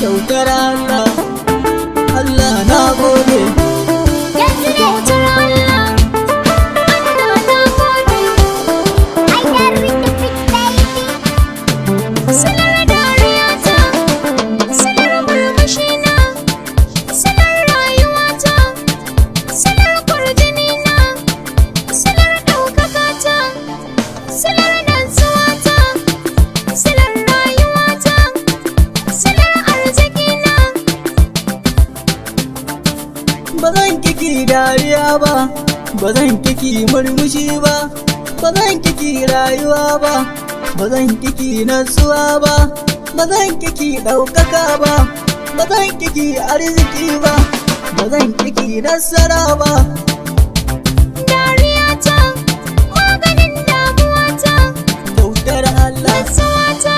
kyautar Allah, Allah na gode. Yanzu kyautar Allah, Allah na gode. I got with the big baby. Silar dariyata, silar murmushina, silar rayuwata, silar kwarjinina, silar ɗaukakata, silar nutsuwata, silar rayuwata, silar arzikina. Ba zan kiki dariya ba, ba zan kiki murmushi ba, ba zan kiki rayuwa ba, ba zan kiki natsuwa ba, ba zan kiki ɗaukaka ba, ba zan kiki arziki ba, ba zan kiki nasara ba. Dariyata, maganin damuwata, Kyautar Allah, nutsuwata,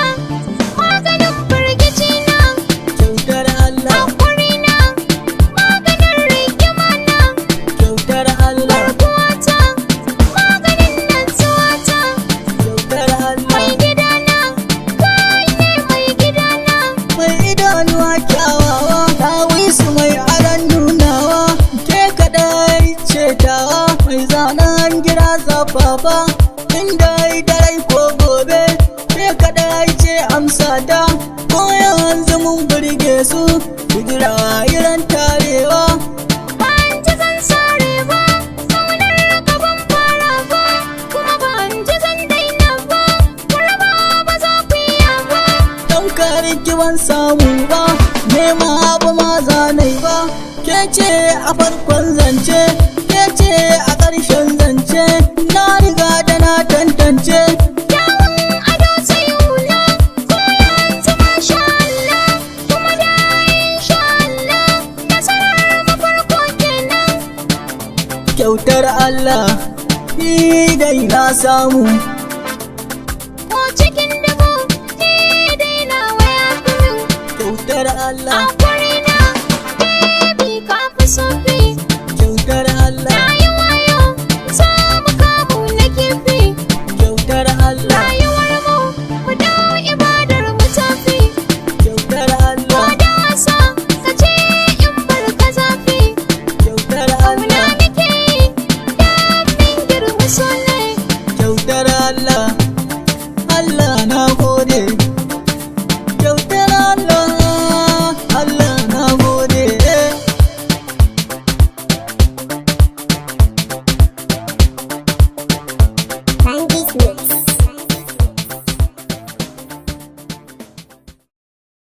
maganin firgicina, kyautar Allah, haƙurina, maganin rigimana, kyautar Allah, garkuwata, maganin nutsuwata, kyautar Allah. mai gidana, kai ne mai gidana. Mai idanuwa kyawawa, ɗawisu mai aran nunawa, ke kaɗai cetawa, mai zanen gida zafafa, inda dare ko gobe, ke kaɗai ce amsata, ko yanzu mun burge su, kudura iran tarewa. Ban ji zan sare ba, ƙaunar ka ban fara ba, kuma ban ji zan daina ba, ku raba ba za ku iya ba. Ɗaukar kiban samu ba, nema abu ma zanai ba, ke ce a farkon zance, ke ce a ƙarshen zance, na riga da na tantance. Kyawun ado sai hula, ko yanzu masha Allah, kuma da insha Allah, nasarar mafarko kenan. Kyautar Allah, ni dai na samu. Ko cikin dubu, ni dai nawa ya fi min. Kyautar Allah, Akwai